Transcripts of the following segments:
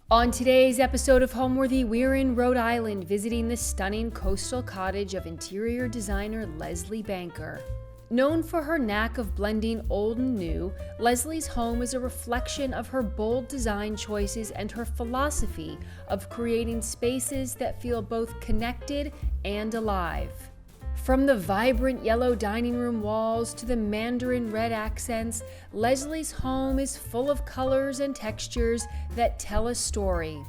On today's episode of Homeworthy, we're in Rhode Island visiting the stunning coastal cottage of interior designer Leslie Banker. Known for her knack of blending old and new, Leslie's home is a reflection of her bold design choices and her philosophy of creating spaces that feel both connected and alive. From the vibrant yellow dining room walls to the mandarin red accents, Leslie's home is full of colors and textures that tell a story.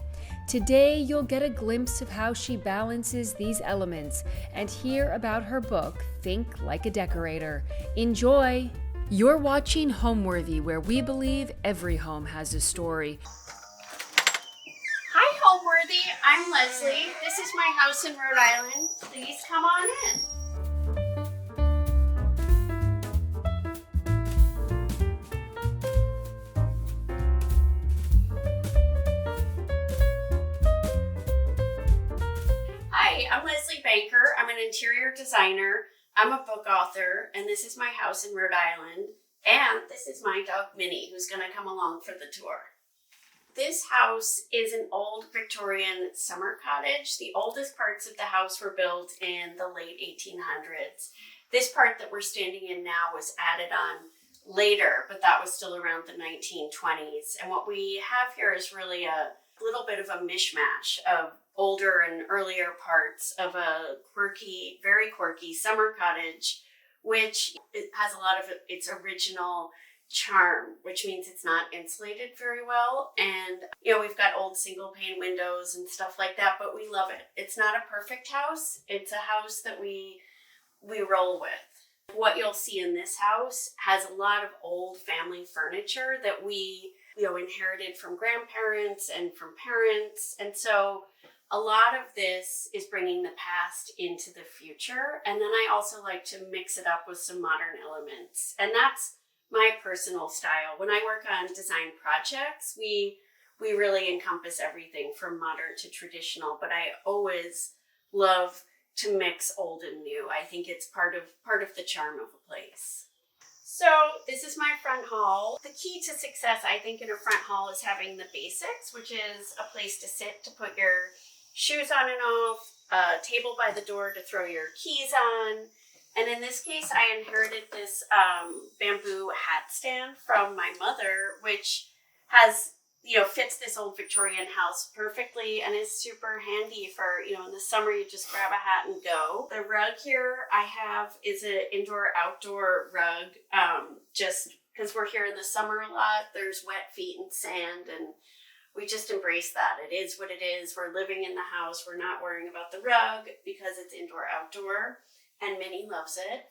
Today, you'll get a glimpse of how she balances these elements and hear about her book, Think Like a Decorator. Enjoy! You're watching Homeworthy, where we believe every home has a story. Hi, Homeworthy. I'm Leslie. This is my house in Rhode Island. Please come on in. Hi, I'm Leslie Banker. I'm an interior designer. I'm a book author, and this is my house in Rhode Island. And this is my dog, Minnie, who's going to come along for the tour. This house is an old Victorian summer cottage. The oldest parts of the house were built in the late 1800s. This part that we're standing in now was added on later, but that was still around the 1920s. And what we have here is really a little bit of a mishmash of older and earlier parts of a quirky, very quirky summer cottage, which it has a lot of its original charm, which means it's not insulated very well. And, we've got old single pane windows and stuff like that, but we love it. It's not a perfect house. It's a house that we roll with. What you'll see in this house has a lot of old family furniture that we, inherited from grandparents and from parents. And so a lot of this is bringing the past into the future. And then I also like to mix it up with some modern elements. And that's my personal style. When I work on design projects, we really encompass everything from modern to traditional, but I always love to mix old and new. I think it's part of the charm of a place. So this is my front hall. The key to success, I think, in a front hall is having the basics, which is a place to sit, to put your shoes on and off, a table by the door to throw your keys on. And in this case, I inherited this bamboo hat stand from my mother, which has, fits this old Victorian house perfectly and is super handy for, in the summer, you just grab a hat and go. The rug here I have is an indoor-outdoor rug, just because we're here in the summer a lot. There's wet feet and sand, and we just embrace that. It is what it is. We're living in the house. We're not worrying about the rug because it's indoor-outdoor. And Minnie loves it.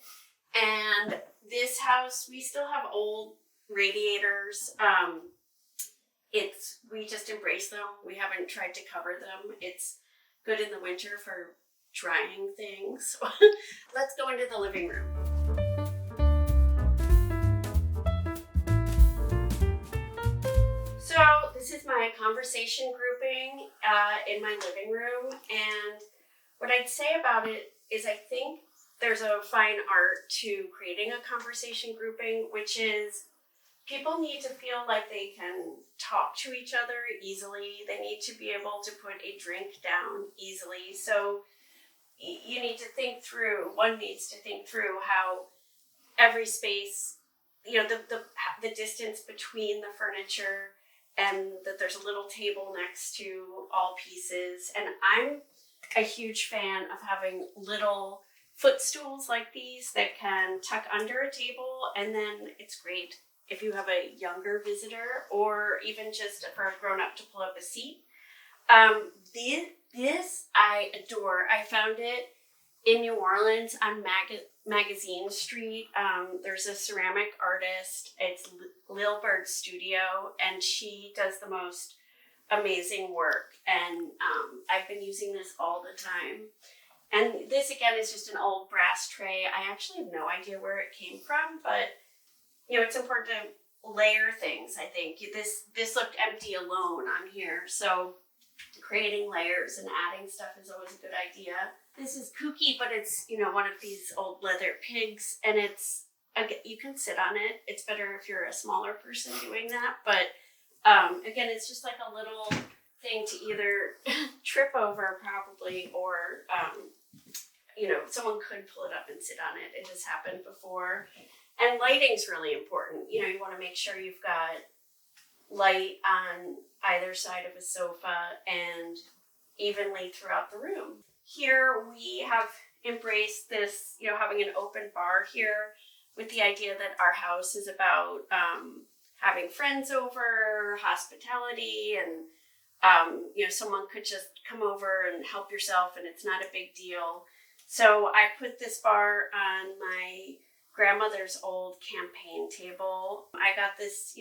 And this house, we still have old radiators. We just embrace them. We haven't tried to cover them. It's good in the winter for drying things. Let's go into the living room. So this is my conversation grouping in my living room. And what I'd say about it is I think there's a fine art to creating a conversation grouping, which is people need to feel like they can talk to each other easily. They need to be able to put a drink down easily. So you need to think through, one needs to think through how every space, the distance between the furniture and that there's a little table next to all pieces. And I'm a huge fan of having little footstools like these that can tuck under a table, and then it's great if you have a younger visitor or even just for a grown-up to pull up a seat. This I adore. I found it in New Orleans on Magazine Street. There's a ceramic artist. It's Lil Bird Studio, and she does the most amazing work. And I've been using this all the time. And this, again, is just an old brass tray. I actually have no idea where it came from, but, it's important to layer things, I think. This looked empty alone on here, so creating layers and adding stuff is always a good idea. This is kooky, but it's, one of these old leather pigs, and you can sit on it. It's better if you're a smaller person doing that, but again, it's just like a little something to either trip over probably, or someone could pull it up and sit on it. It has happened before. And lighting's really important. You want to make sure you've got light on either side of a sofa and evenly throughout the room. Here we have embraced this, having an open bar here with the idea that our house is about having friends over, hospitality, and someone could just come over and help yourself, and it's not a big deal. So I put this bar on my grandmother's old campaign table. I got this,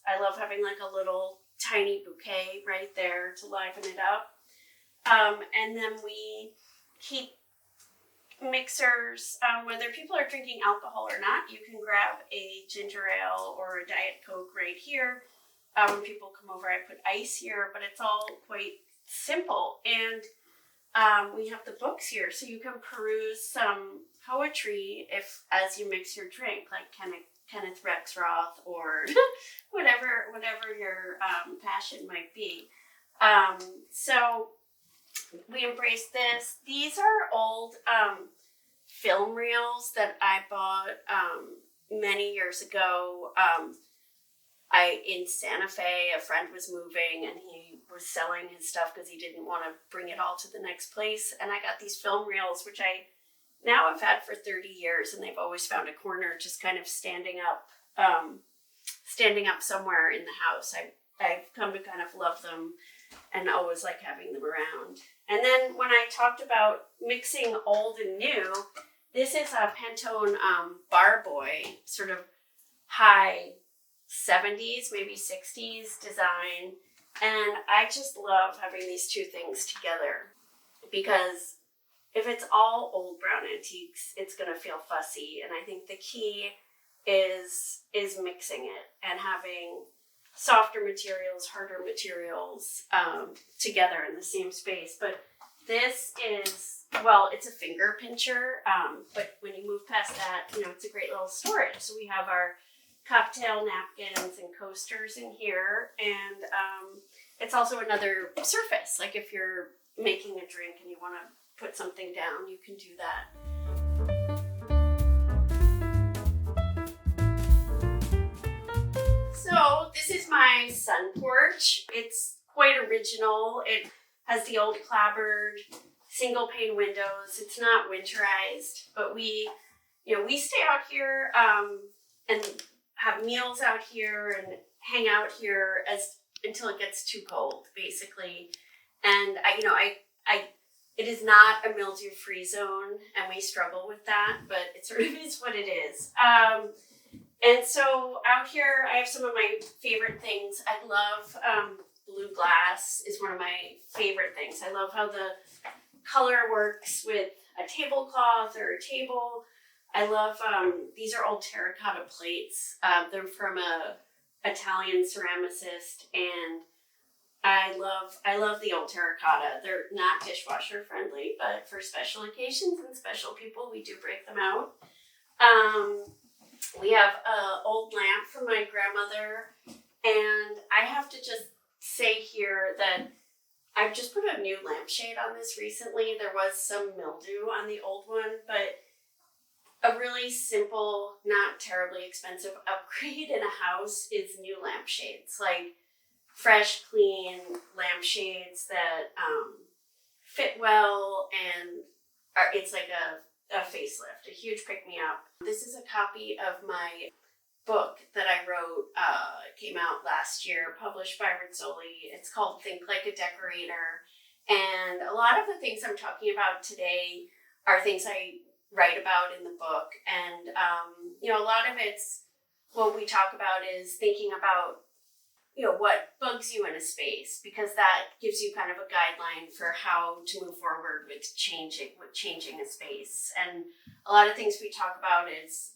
I love having like a little tiny bouquet right there to liven it up. And then we keep mixers, whether people are drinking alcohol or not. You can grab a ginger ale or a Diet Coke right here. When people come over, I put ice here, but it's all quite simple. And we have the books here, so you can peruse some poetry as you mix your drink, like Kenneth Rexroth or whatever your passion might be. So we embrace this. These are old film reels that I bought many years ago. In Santa Fe, a friend was moving and he was selling his stuff because he didn't want to bring it all to the next place. And I got these film reels, which I now have had for 30 years, and they've always found a corner just kind of standing up somewhere in the house. I've come to kind of love them and always like having them around. And then when I talked about mixing old and new, this is a Pantone Bar Boy, sort of high 70s, maybe 60s design. And I just love having these two things together, because if it's all old brown antiques, it's going to feel fussy. And I think the key is mixing it and having softer materials, harder materials together in the same space. But this is, it's a finger pincher, but when you move past that, it's a great little storage. So we have our cocktail napkins and coasters in here, and it's also another surface. Like if you're making a drink and you want to put something down, you can do that. So this is my sun porch. It's quite original. It has the old clapboard single pane windows. It's not winterized, but we stay out here and have meals out here and hang out here until it gets too cold, basically. And it is not a mildew-free zone, and we struggle with that, but it sort of is what it is. And so out here, I have some of my favorite things. I love blue glass is one of my favorite things. I love how the color works with a tablecloth or a table. I love, these are old terracotta plates. They're from a Italian ceramicist, and I love the old terracotta. They're not dishwasher friendly, but for special occasions and special people, we do break them out. We have an old lamp from my grandmother, and I have to just say here that I've just put a new lampshade on this recently. There was some mildew on the old one, but a really simple, not terribly expensive upgrade in a house is new lampshades. Like fresh, clean lampshades that fit well, and it's like a facelift, a huge pick-me-up. This is a copy of my book that I wrote. It came out last year, published by Rizzoli. It's called Think Like a Decorator. And a lot of the things I'm talking about today are things I write about in the book. And, a lot of it's what we talk about is thinking about, what bugs you in a space, because that gives you kind of a guideline for how to move forward with changing a space. And a lot of things we talk about is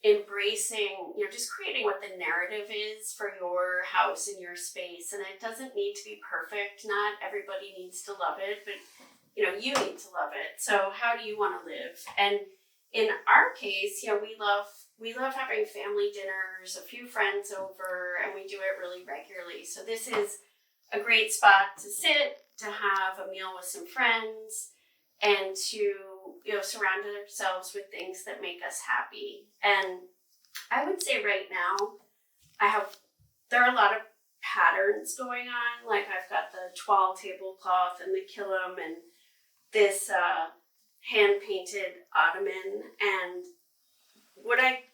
embracing, just creating what the narrative is for your house and your space. And it doesn't need to be perfect. Not everybody needs to love it, but you need to love it. So how do you want to live? And in our case, we love having family dinners, a few friends over, and we do it really regularly. So this is a great spot to sit, to have a meal with some friends, and to, surround ourselves with things that make us happy. And I would say right now, there are a lot of patterns going on. Like I've got the toile tablecloth and the killam and this hand-painted ottoman. And would I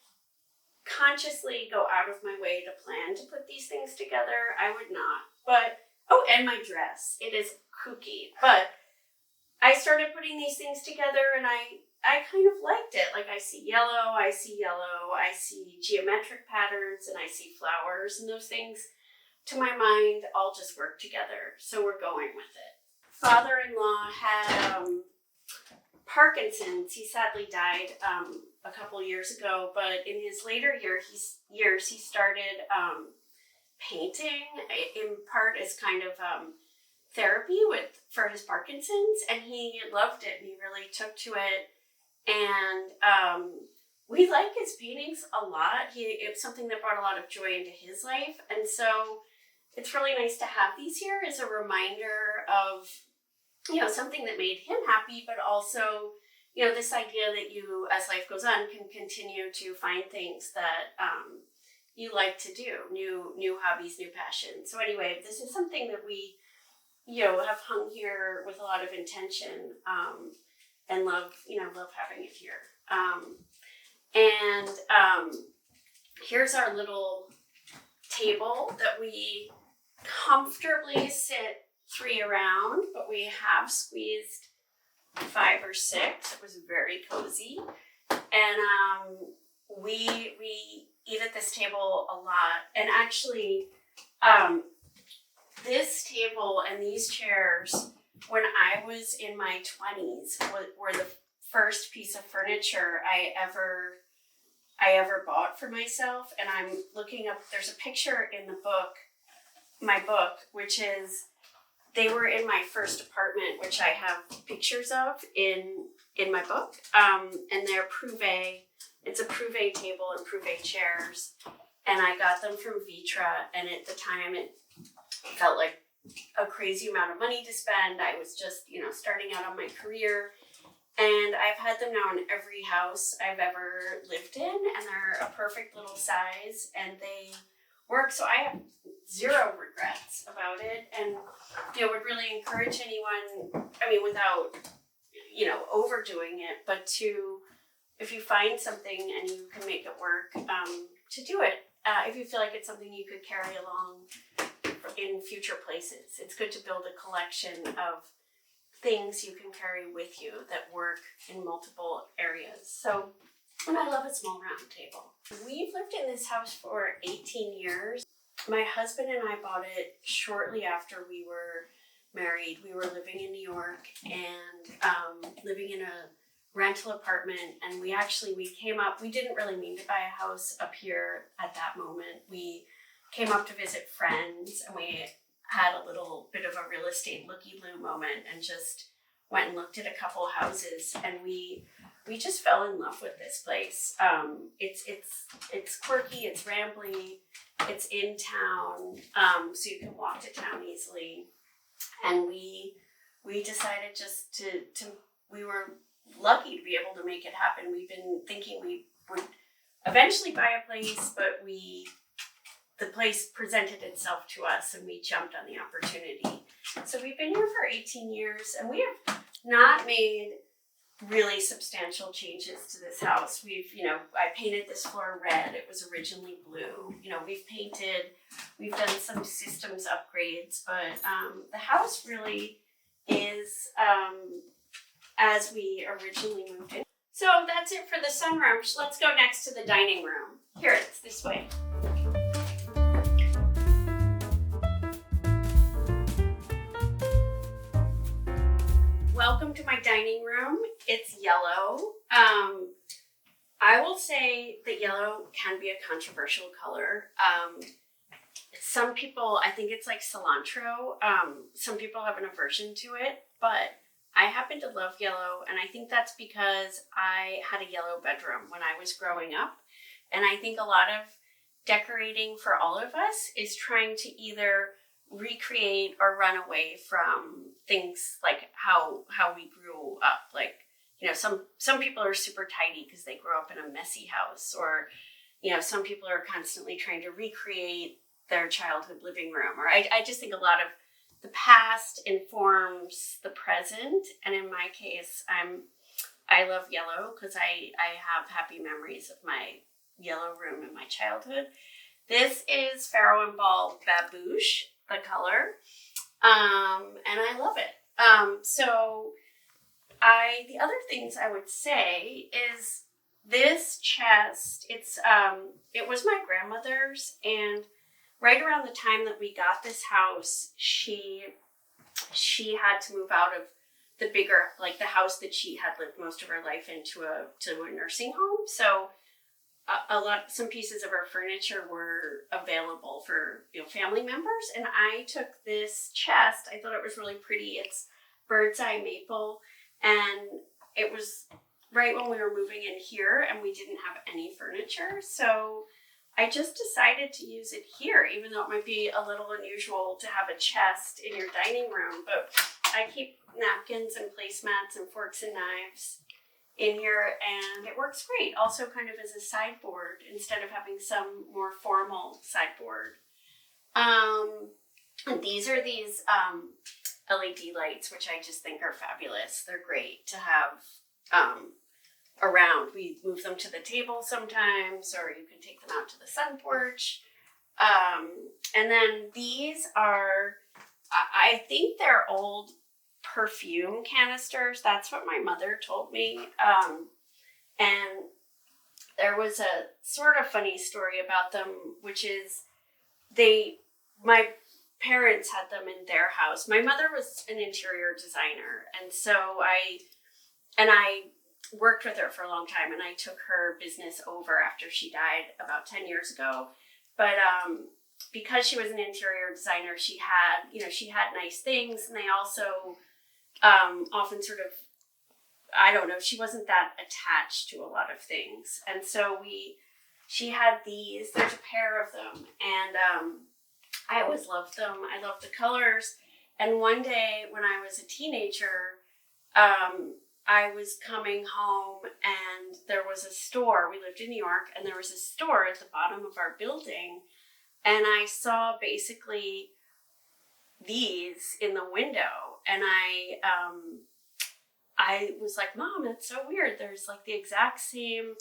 consciously go out of my way to plan to put these things together? I would not. But, and my dress. It is kooky. But I started putting these things together and I kind of liked it. Like I see yellow, I see geometric patterns, and I see flowers, and those things, to my mind, all just work together. So we're going with it. Father-in-law had Parkinson's. He sadly died a couple years ago, but in his later years, he started painting, in part as kind of therapy for his Parkinson's, and he loved it, and he really took to it. And we like his paintings a lot. It was something that brought a lot of joy into his life, and so it's really nice to have these here as a reminder of, something that made him happy, but also, this idea that you, as life goes on, can continue to find things that you like to do, new hobbies, new passions. So anyway, this is something that we, have hung here with a lot of intention, and love having it here. Here's our little table that we comfortably sit 3 around, but we have squeezed 5 or 6. It was very cozy. And we eat at this table a lot. And actually, this table and these chairs, when I was in my 20s, were the first piece of furniture I ever bought for myself. And I'm looking up, there's a picture in my book, which is, they were in my first apartment, which I have pictures of in my book. And they're Prouvé. It's a Prouvé table and Prouvé chairs. And I got them from Vitra. And at the time, it felt like a crazy amount of money to spend. I was just, starting out on my career. And I've had them now in every house I've ever lived in. And they're a perfect little size. And they work. So I have 0 regrets about it. And, would really encourage anyone, without, overdoing it, but if you find something and you can make it work, to do it. If you feel like it's something you could carry along in future places. It's good to build a collection of things you can carry with you that work in multiple areas. So, and I love a small round table. We've lived in this house for 18 years. My husband and I bought it shortly after we were married. We were living in New York and living in a rental apartment, and we came up, we didn't really mean to buy a house up here at that moment. We came up to visit friends, and we had a little bit of a real estate looky-loo moment and just went and looked at a couple houses, and we just fell in love with this place. It's quirky, it's rambly, it's in town, so you can walk to town easily. And we decided just to we were lucky to be able to make it happen. We've been thinking we would eventually buy a place, but the place presented itself to us and we jumped on the opportunity. So we've been here for 18 years and we have not made really substantial changes to this house. I painted this floor red. It was originally blue. We've done some systems upgrades, but the house really is as we originally moved in. So that's it for the sunroom. Let's go next to the dining room. Here, it's this way. Welcome to my dining room. It's yellow. I will say that yellow can be a controversial color. Some people, I think it's like cilantro. Some people have an aversion to it, but I happen to love yellow, and I think that's because I had a yellow bedroom when I was growing up. And I think a lot of decorating for all of us is trying to either recreate or run away from things like how we grew up. Like, you know, some people are super tidy because they grew up in a messy house, or, you know, some people are constantly trying to recreate their childhood living room. Or I just think a lot of the past informs the present. And in my case, I love yellow because I have happy memories of my yellow room in my childhood. This is Pharaoh and Ball Babouche, the color, and I love it. So the other things I would say is this chest. It was my grandmother's, and right around the time that we got this house, she had to move out of the bigger, like the house that she had lived most of her life in, to a nursing home. So some pieces of her furniture were available for, you know, family members, and I took this chest. I thought it was really pretty. It's bird's eye maple, and it was right when we were moving in here, and we didn't have any furniture, so I just decided to use it here, even though it might be a little unusual to have a chest in your dining room. But I keep napkins and placemats and forks and knives in here, and it works great. Also kind of as a sideboard instead of having some more formal sideboard. And these are these LED lights, which I just think are fabulous. They're great to have around. We move them to the table sometimes, or you can take them out to the sun porch. And then these are, I think they're old perfume canisters. That's what my mother told me. And there was a sort of funny story about them, which is my parents had them in their house. My mother was an interior designer, and so I worked with her for a long time, and I took her business over after she died about 10 years ago. But because she was an interior designer, she had nice things, and they also often sort of, I don't know, she wasn't that attached to a lot of things. And so she had these, there's a pair of them, and I always loved them. I loved the colors. And one day when I was a teenager, I was coming home, and there was a store. We lived in New York, and there was a store at the bottom of our building, and I saw basically these in the window, and I was like, Mom, that's so weird. There's like the exact same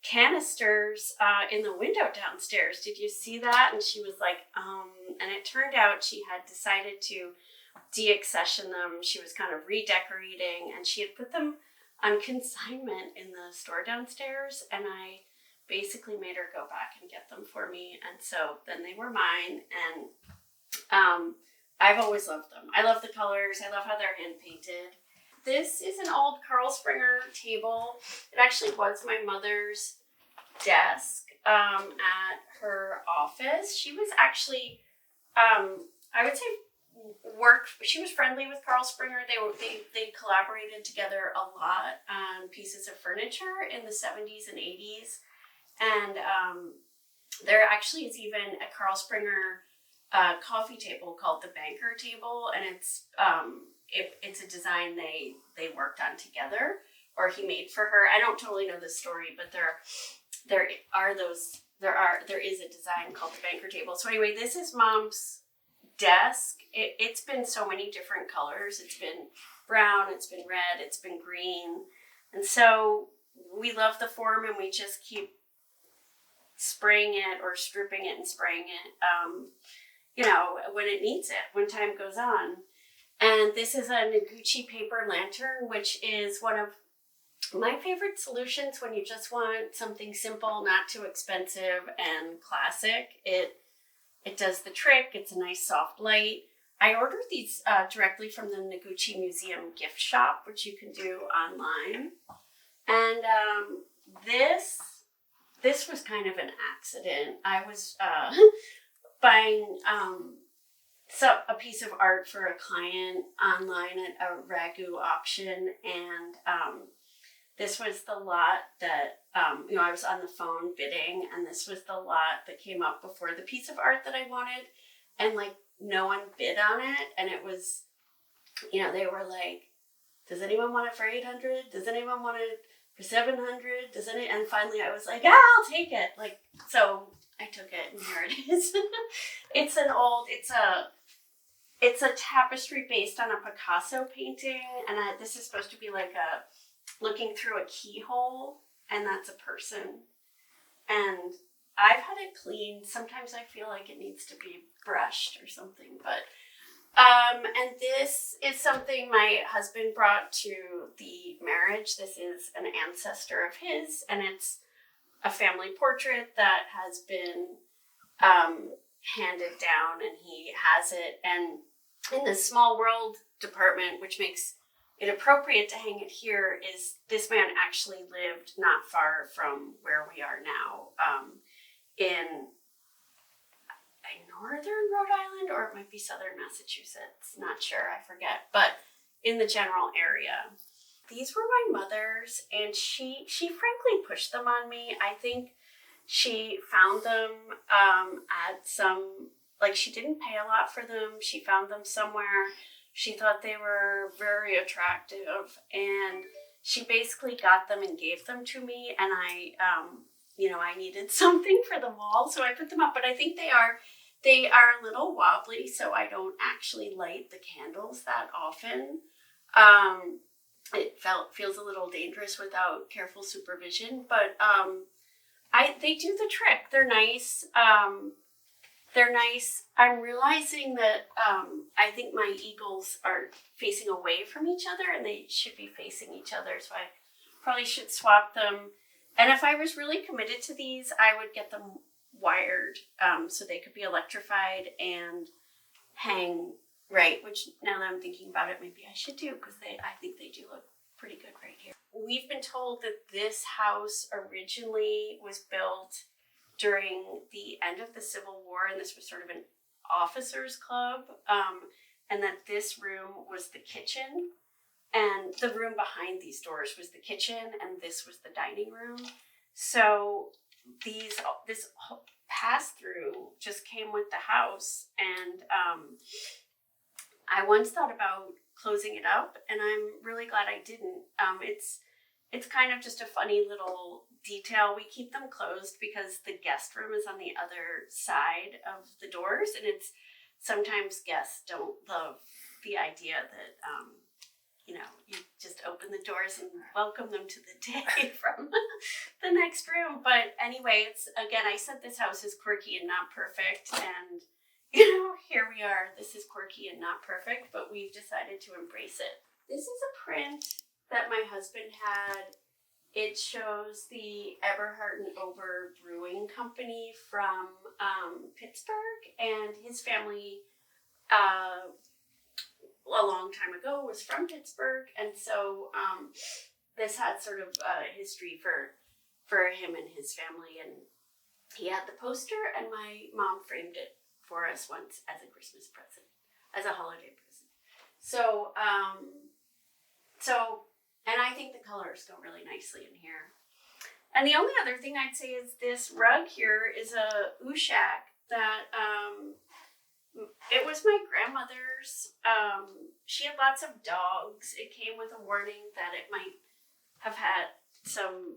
canisters in the window downstairs. Did you see that? And she was like, and it turned out she had decided to deaccession them. She was kind of redecorating, and she had put them on consignment in the store downstairs, and I basically made her go back and get them for me, and so then they were mine. And I've always loved them. I love the colors. I love how they're hand painted. This is an old Carl Springer table. It actually was my mother's desk at her office. She was actually, I would say, she was friendly with Carl Springer. They collaborated together a lot on pieces of furniture in the 70s and 80s. And there actually is even a Carl Springer coffee table called the Banker table, and it's a design they worked on together, or he made for her. I don't totally know the story, but there is a design called the Banker table. So anyway, this is Mom's desk. It's been so many different colors. It's been brown, it's been red, it's been green. And so we love the form, and we just keep spraying it or stripping it and spraying it, when it needs it, when time goes on. And this is a Noguchi paper lantern, which is one of my favorite solutions when you just want something simple, not too expensive, and classic. It does the trick. It's a nice soft light. I ordered these directly from the Noguchi Museum gift shop, which you can do online. And this was kind of an accident. I was buying a piece of art for a client online at a Ragu auction, and this was the lot that, I was on the phone bidding, and this was the lot that came up before the piece of art that I wanted. And like no one bid on it, and it was, they were like, does anyone want it for $800? Does anyone want it for $700? And finally I was like, I'll take it. Like, so I took it, and here it is. It's a tapestry based on a Picasso painting, and this is supposed to be like looking through a keyhole, and that's a person. And I've had it cleaned. Sometimes I feel like it needs to be brushed or something, but and this is something my husband brought to the marriage. This is an ancestor of his, and it's a family portrait that has been handed down, and he has it. And in the small world department, which makes it appropriate to hang it here, is this man actually lived not far from where we are now, in northern Rhode Island, or it might be southern Massachusetts. Not sure, I forget, but in the general area. These were my mother's, and she frankly pushed them on me. I think she found them at some, like, she didn't pay a lot for them. She found them somewhere. She thought they were very attractive, and she basically got them and gave them to me, and I needed something for the wall, so I put them up. But I think they are a little wobbly, so I don't actually light the candles that often. It feels a little dangerous without careful supervision, but they do the trick. They're nice. They're nice. I'm realizing that I think my eagles are facing away from each other, and they should be facing each other, so I probably should swap them. And if I was really committed to these, I would get them wired so they could be electrified and hang right, which now that I'm thinking about it, maybe I should do, because I think they do look pretty good right here. We've been told that this house originally was built during the end of the Civil War, and this was sort of an officers' club, and that this room was the kitchen, and the room behind these doors was the kitchen, and this was the dining room. So this pass-through just came with the house, and I once thought about closing it up, and I'm really glad I didn't. It's kind of just a funny little detail. We keep them closed because the guest room is on the other side of the doors, and sometimes guests don't love the idea that you just open the doors and welcome them to the day from the next room. But anyway, I said this house is quirky and not perfect, and here we are. This is quirky and not perfect, but we've decided to embrace it. This is a print that my husband had. It shows the Eberhard and Ober Brewing Company from Pittsburgh, and his family a long time ago was from Pittsburgh, and so this had sort of a history for him and his family, and he had the poster, and my mom framed it for us once as a Christmas present, as a holiday present. So and I think the colors go really nicely in here. And the only other thing I'd say is this rug here is a Ushak that it was my grandmother's. She had lots of dogs. It came with a warning that it might have had some,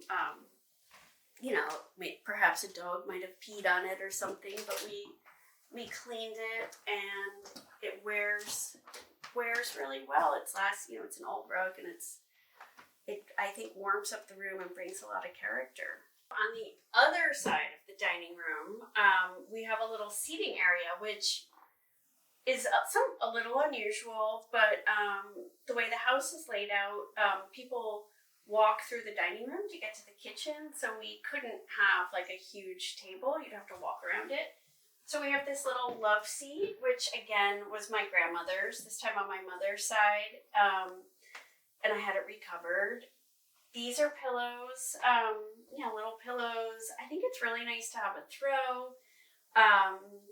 perhaps a dog might have peed on it or something, but we cleaned it, and it wears really well. It's an old rug, and it I think warms up the room and brings a lot of character. On the other side of the dining room, we have a little seating area, which is a little unusual, but the way the house is laid out, people walk through the dining room to get to the kitchen, so we couldn't have like a huge table. You'd have to walk around it. So we have this little love seat, which again was my grandmother's, this time on my mother's side, and I had it recovered. These are pillows, little pillows. I think it's really nice to have a throw.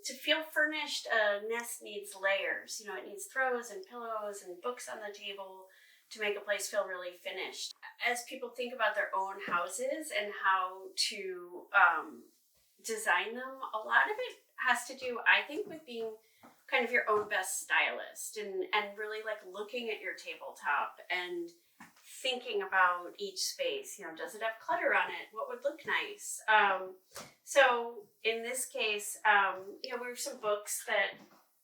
To feel furnished, a nest needs layers. It needs throws and pillows and books on the table to make a place feel really finished. As people think about their own houses and how to design them, a lot of it has to do, I think, with being kind of your own best stylist and really like looking at your tabletop and thinking about each space. Does it have clutter on it? What would look nice? So in this case, we have some books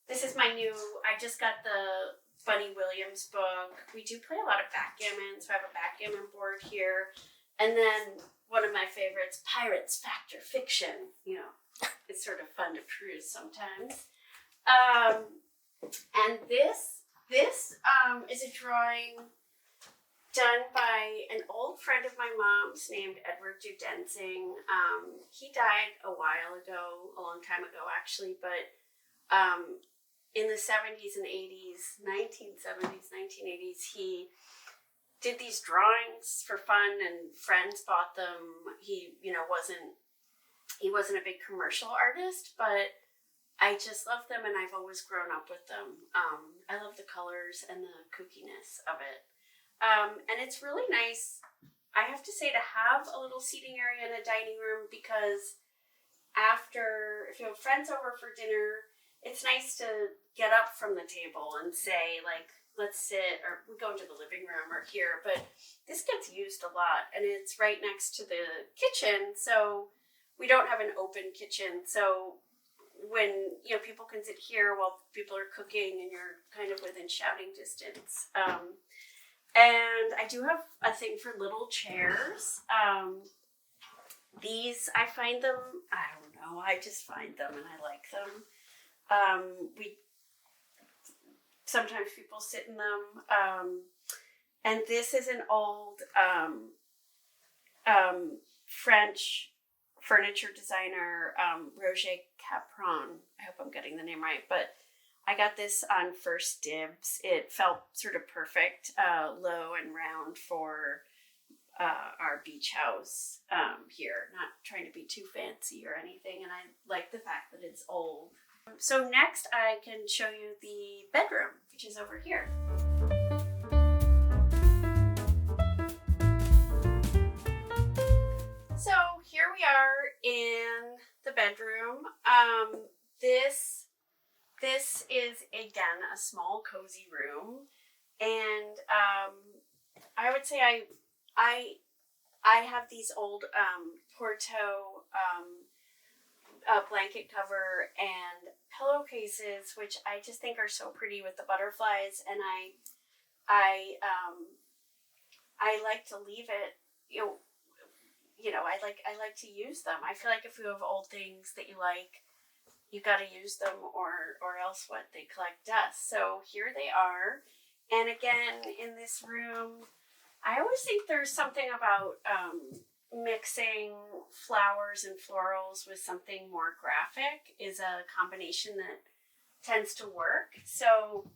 this is my new, I just got the Bunny Williams book. We do play a lot of backgammon, so I have a backgammon board here. And then one of my favorites, Pirates, Fact or Fiction. It's sort of fun to peruse sometimes. And this is a drawing done by an old friend of my mom's named Edward Dudensing. He died a while ago, a long time ago actually, but in the 70s and 80s, 1970s, 1980s, he did these drawings for fun and friends bought them. He wasn't a big commercial artist, but I just love them and I've always grown up with them. I love the colors and the kookiness of it. And it's really nice, I have to say, to have a little seating area in a dining room, because if you have friends over for dinner, it's nice to get up from the table and say, like, let's sit, or we go into the living room or here, but this gets used a lot and it's right next to the kitchen, so we don't have an open kitchen, so when people can sit here while people are cooking and you're kind of within shouting distance. And I do have a thing for little chairs. These, I find them, I don't know, I just find them and I like them. Sometimes people sit in them. And this is an old French furniture designer, Roger Capron. I hope I'm getting the name right, but I got this on first dibs. It felt sort of perfect, low and round for our beach house here. Not trying to be too fancy or anything, and I like the fact that it's old. So next I can show you the bedroom, which is over here. So here we are in the bedroom. This is, again, a small, cozy room, and I would say I have these old Porto blanket cover and pillowcases, which I just think are so pretty with the butterflies, and I like to leave it. I like to use them. I feel like if you have old things that you like, you got to use them, or else what, they collect dust. So here they are. And again, in this room, I always think there's something about mixing flowers and florals with something more graphic is a combination that tends to work. So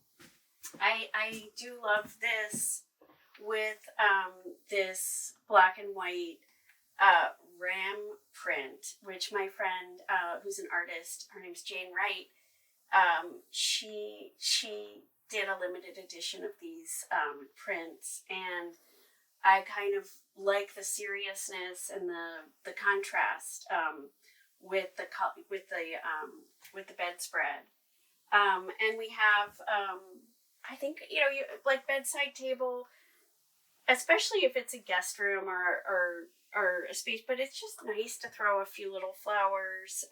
I do love this with this black and white ram print, which my friend, who's an artist, her name's Jane Wright, she did a limited edition of these prints, and I kind of like the seriousness and the contrast with the bedspread, and we have I think you like bedside table, especially if it's a guest room or a space, but it's just nice to throw a few little flowers.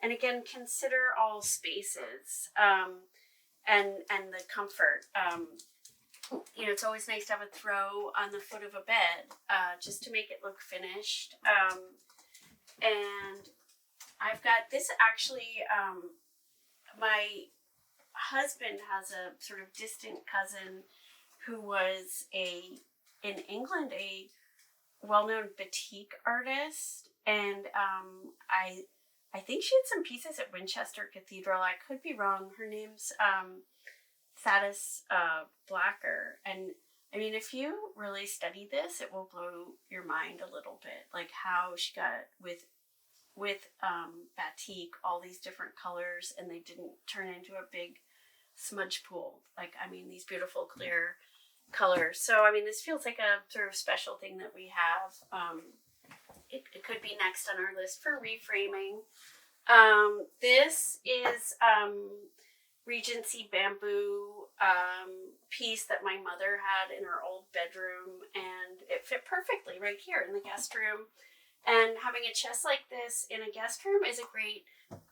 And again, consider all spaces and the comfort. It's always nice to have a throw on the foot of a bed just to make it look finished. And I've got this actually, my husband has a sort of distant cousin who was in England, a well-known batik artist, and I think she had some pieces at Winchester Cathedral. I could be wrong. Her name's Thaddeus Blacker, and I mean, if you really study this, it will blow your mind a little bit, like how she got with batik all these different colors, and they didn't turn into a big smudge pool. Like, I mean, these beautiful clear colors. So I mean, this feels like a sort of special thing that we have it could be next on our list for reframing. This is Regency bamboo piece that my mother had in her old bedroom, and it fit perfectly right here in the guest room. And having a chest like this in a guest room is a great,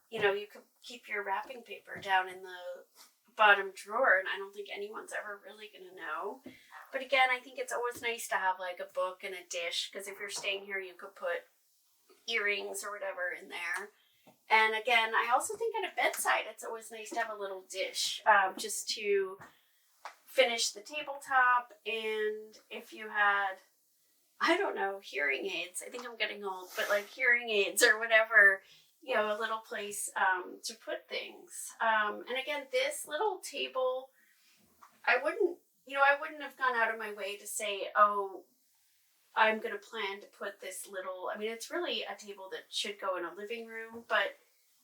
you could keep your wrapping paper down in the bottom drawer, and I don't think anyone's ever really gonna know. But again, I think it's always nice to have like a book and a dish, because if you're staying here, you could put earrings or whatever in there. And again, I also think at a bedside, it's always nice to have a little dish, just to finish the tabletop. And if you had, I don't know, hearing aids, I think I'm getting old, but like hearing aids or whatever, a little place to put things. And again, this little table, I wouldn't have gone out of my way to say, oh, I'm going to plan to put this little, it's really a table that should go in a living room, but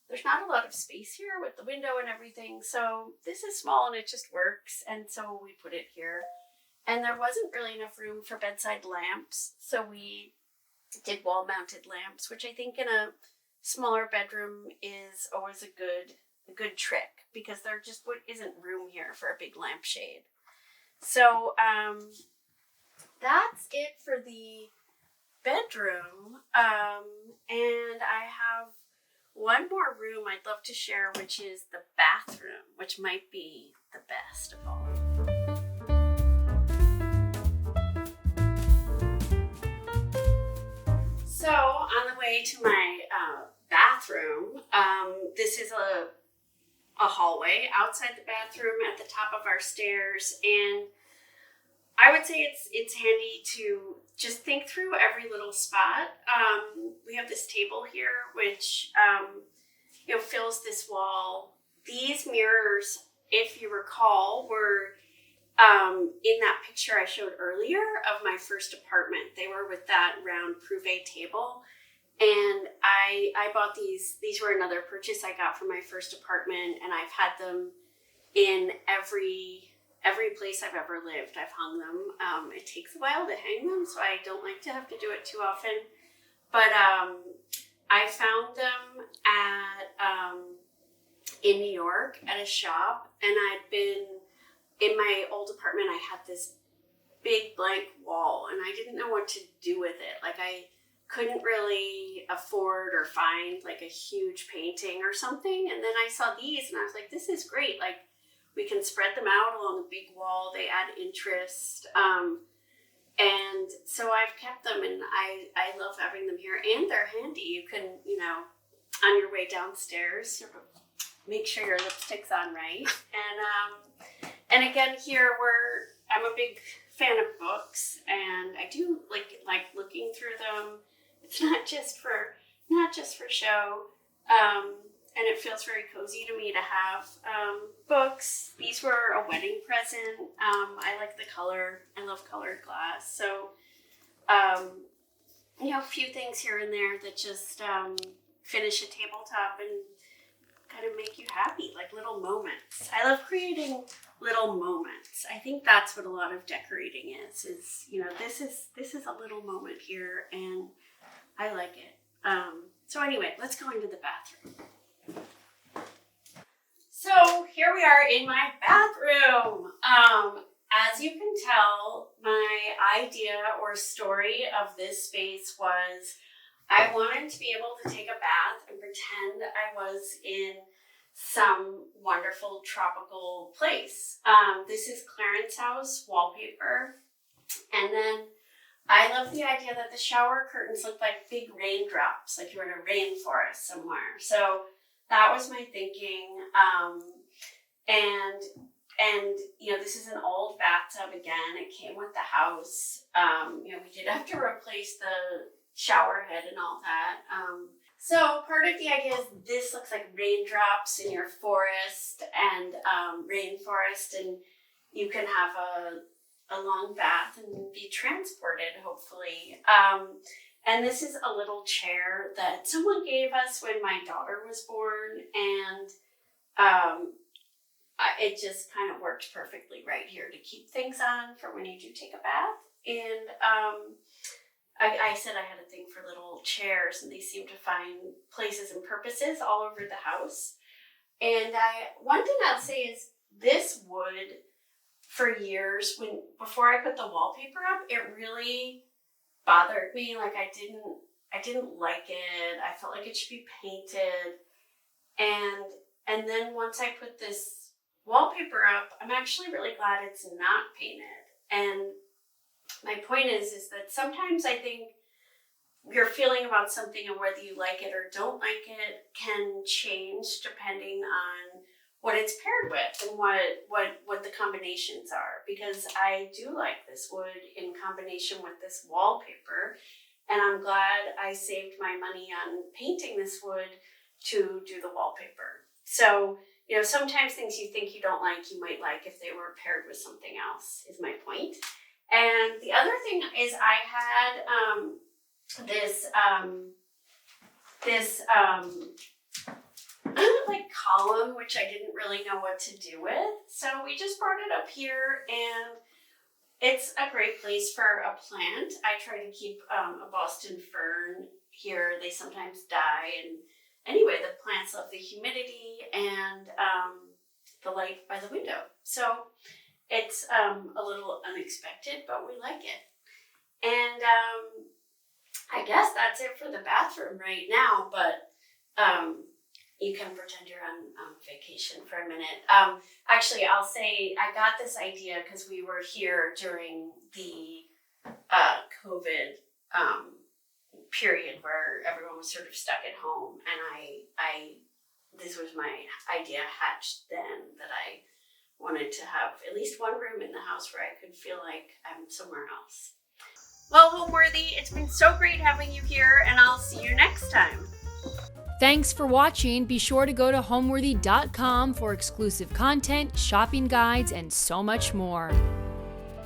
there's not a lot of space here with the window and everything. So this is small and it just works. And so we put it here. And there wasn't really enough room for bedside lamps. So we did wall mounted lamps, which I think in a smaller bedroom is always a good trick, because there just isn't room here for a big lampshade. So that's it for the bedroom. And I have one more room I'd love to share, which is the bathroom, which might be the best of all. So on the way to my bathroom, this is a hallway outside the bathroom at the top of our stairs, and I would say it's handy to just think through every little spot. We have this table here, which fills this wall. These mirrors, if you recall, were in that picture I showed earlier of my first apartment. They were with that round Prouvé table. And I bought these. These were another purchase I got for my first apartment, and I've had them in every place I've ever lived. I've hung them. It takes a while to hang them, so I don't like to have to do it too often. But I found them in New York at a shop, and I'd been in my old apartment. I had this big blank wall, and I didn't know what to do with it. Like, I couldn't really afford or find like a huge painting or something. And then I saw these and I was like, this is great. Like, we can spread them out along a big wall. They add interest. And so I've kept them, and I love having them here, and they're handy. You can, on your way downstairs, make sure your lipstick's on right. And again, here I'm a big fan of books, and I do like looking through them. It's not just for show, and it feels very cozy to me to have books. These were a wedding present. I like the color. I love colored glass. So, a few things here and there that just finish a tabletop and kind of make you happy, like little moments. I love creating little moments. I think that's what a lot of decorating is this is a little moment here, and I like it. So anyway, let's go into the bathroom. So here we are in my bathroom. As you can tell, my idea or story of this space was I wanted to be able to take a bath and pretend I was in some wonderful tropical place. This is Clarence House wallpaper. And then I love the idea that the shower curtains look like big raindrops, like you're in a rainforest somewhere. So that was my thinking. And this is an old bathtub again. It came with the house. We did have to replace the shower head and all that. So part of the idea is this looks like raindrops in your forest and rainforest, and you can have a long bath and be transported, hopefully. And this is a little chair that someone gave us when my daughter was born, and it just kind of worked perfectly right here to keep things on for when you do take a bath. And I said I had a thing for little chairs, and they seem to find places and purposes all over the house. And one thing I'll say is this wood, for years, before I put the wallpaper up, it really bothered me. Like I didn't like it. I felt like it should be painted. And then once I put this wallpaper up, I'm actually really glad it's not painted. And my point is that sometimes I think your feeling about something and whether you like it or don't like it can change depending on what it's paired with and what the combinations are. Because I do like this wood in combination with this wallpaper, and I'm glad I saved my money on painting this wood to do the wallpaper. So, sometimes things you think you don't like, you might like if they were paired with something else, is my point. And the other thing is I had this like column, which I didn't really know what to do with. So we just brought it up here, and it's a great place for a plant. I try to keep a Boston fern here. They sometimes die, and anyway, the plants love the humidity and the light by the window. So it's a little unexpected, but we like it. And I guess that's it for the bathroom right now, but you can pretend you're on vacation for a minute. Actually, I'll say I got this idea because we were here during the COVID period where everyone was sort of stuck at home, and this was my idea hatched then, that I wanted to have at least one room in the house where I could feel like I'm somewhere else. Well, Homeworthy, it's been so great having you here, and I'll see you next time. Thanks for watching. Be sure to go to homeworthy.com for exclusive content, shopping guides, and so much more.